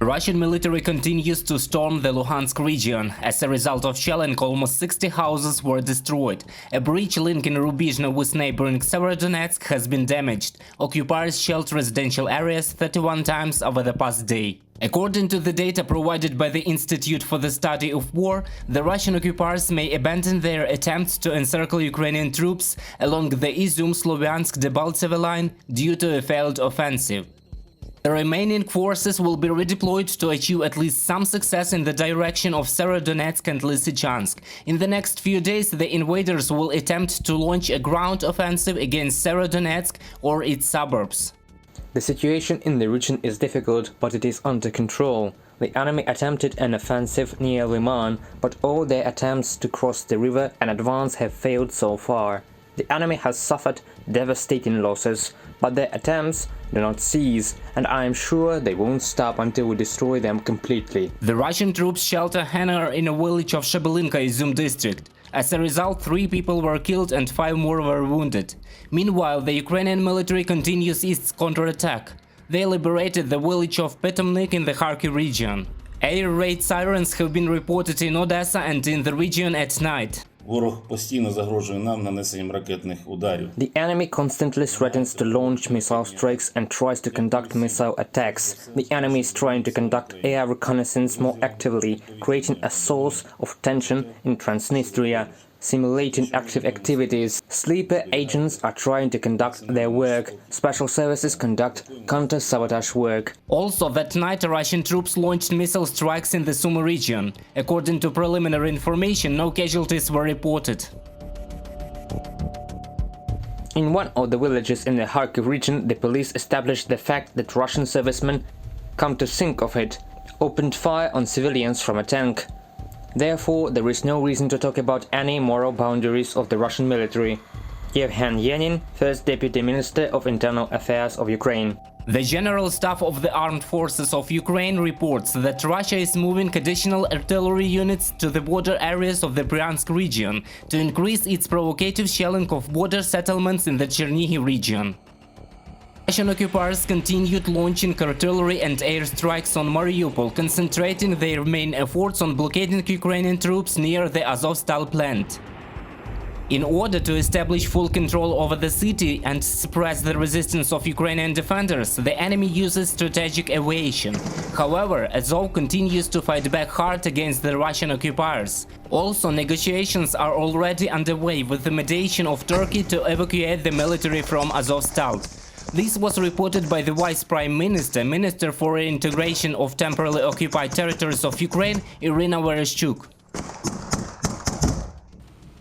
The Russian military continues to storm the Luhansk region. As a result of shelling, almost 60 houses were destroyed. A bridge linking Rubizhno with neighboring Severodonetsk has been damaged. Occupiers shelled residential areas 31 times over the past day. According to the data provided by the Institute for the Study of War, the Russian occupiers may abandon their attempts to encircle Ukrainian troops along the Izum-Slovyansk-Debaltseve line due to a failed offensive. The remaining forces will be redeployed to achieve at least some success in the direction of Severodonetsk and Lysychansk. In the next few days, the invaders will attempt to launch a ground offensive against Severodonetsk or its suburbs. The situation in the region is difficult, but it is under control. The enemy attempted an offensive near Liman, but all their attempts to cross the river and advance have failed so far. The enemy has suffered devastating losses, but their attempts do not cease, and I am sure they won't stop until we destroy them completely. The Russian troops shelled a hangar in a village of Shabelinka, Izum district. As a result, 3 people were killed and 5 more were wounded. Meanwhile, the Ukrainian military continues its counterattack. They liberated the village of Petomnik in the Kharkiv region. Air raid sirens have been reported in Odessa and in the region at night. The enemy constantly threatens to launch missile strikes and tries to conduct missile attacks. The enemy is trying to conduct air reconnaissance more actively, creating a source of tension in Transnistria, simulating active activities. Sleeper agents are trying to conduct their work. Special services conduct counter-sabotage work. Also, that night Russian troops launched missile strikes in the Sumy region. According to preliminary information, no casualties were reported. In one of the villages in the Kharkiv region, the police established the fact that Russian servicemen, come to think of it, opened fire on civilians from a tank. Therefore, there is no reason to talk about any moral boundaries of the Russian military. Yevhen Yenin, First Deputy Minister of Internal Affairs of Ukraine. The General Staff of the Armed Forces of Ukraine reports that Russia is moving additional artillery units to the border areas of the Bryansk region to increase its provocative shelling of border settlements in the Chernihiv region. Russian occupiers continued launching artillery and airstrikes on Mariupol, concentrating their main efforts on blockading Ukrainian troops near the Azovstal plant. In order to establish full control over the city and suppress the resistance of Ukrainian defenders, the enemy uses strategic aviation. However, Azov continues to fight back hard against the Russian occupiers. Also, negotiations are already underway with the mediation of Turkey to evacuate the military from Azovstal. This was reported by the Vice Prime Minister, Minister for Reintegration of Temporarily Occupied Territories of Ukraine, Irina Vereshchuk.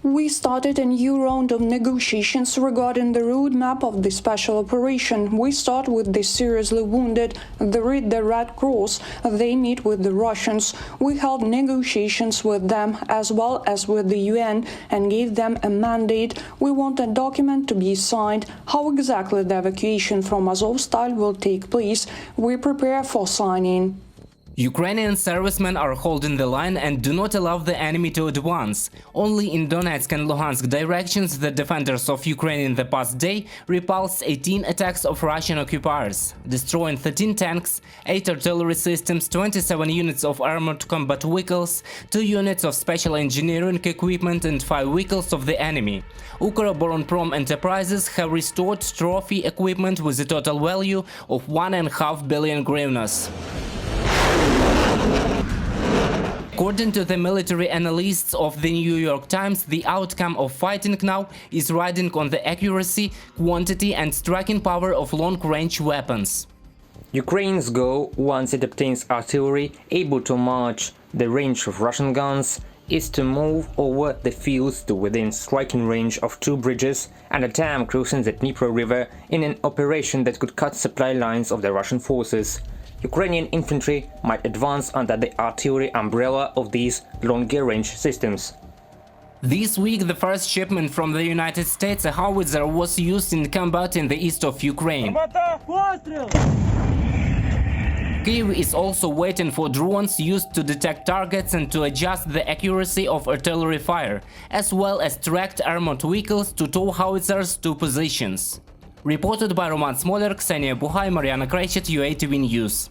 We started a new round of negotiations regarding the roadmap of the special operation. We start with the seriously wounded, the Red Cross. They meet with the Russians. We held negotiations with them as well as with the UN and gave them a mandate. We want a document to be signed. How exactly the evacuation from Azovstal will take place, we prepare for signing. Ukrainian servicemen are holding the line and do not allow the enemy to advance. Only in Donetsk and Luhansk directions the defenders of Ukraine in the past day repulsed 18 attacks of Russian occupiers, destroying 13 tanks, 8 artillery systems, 27 units of armored combat vehicles, 2 units of special engineering equipment and 5 vehicles of the enemy. Ukroboronprom Enterprises have restored trophy equipment with a total value of 1.5 billion hryvnias. According to the military analysts of the New York Times, the outcome of fighting now is riding on the accuracy, quantity and striking power of long-range weapons. Ukraine's goal, once it obtains artillery able to match the range of Russian guns, is to move over the fields to within striking range of 2 bridges and a dam crossing the Dnipro River in an operation that could cut supply lines of the Russian forces. Ukrainian infantry might advance under the artillery umbrella of these longer-range systems. This week, the first shipment from the United States, a howitzer, was used in combat in the east of Ukraine. Kyiv is also waiting for drones used to detect targets and to adjust the accuracy of artillery fire, as well as tracked armored vehicles to tow howitzers to positions. Reported by Roman Smoler, Ksenia Buhai, Mariana Krejcet, UATV News.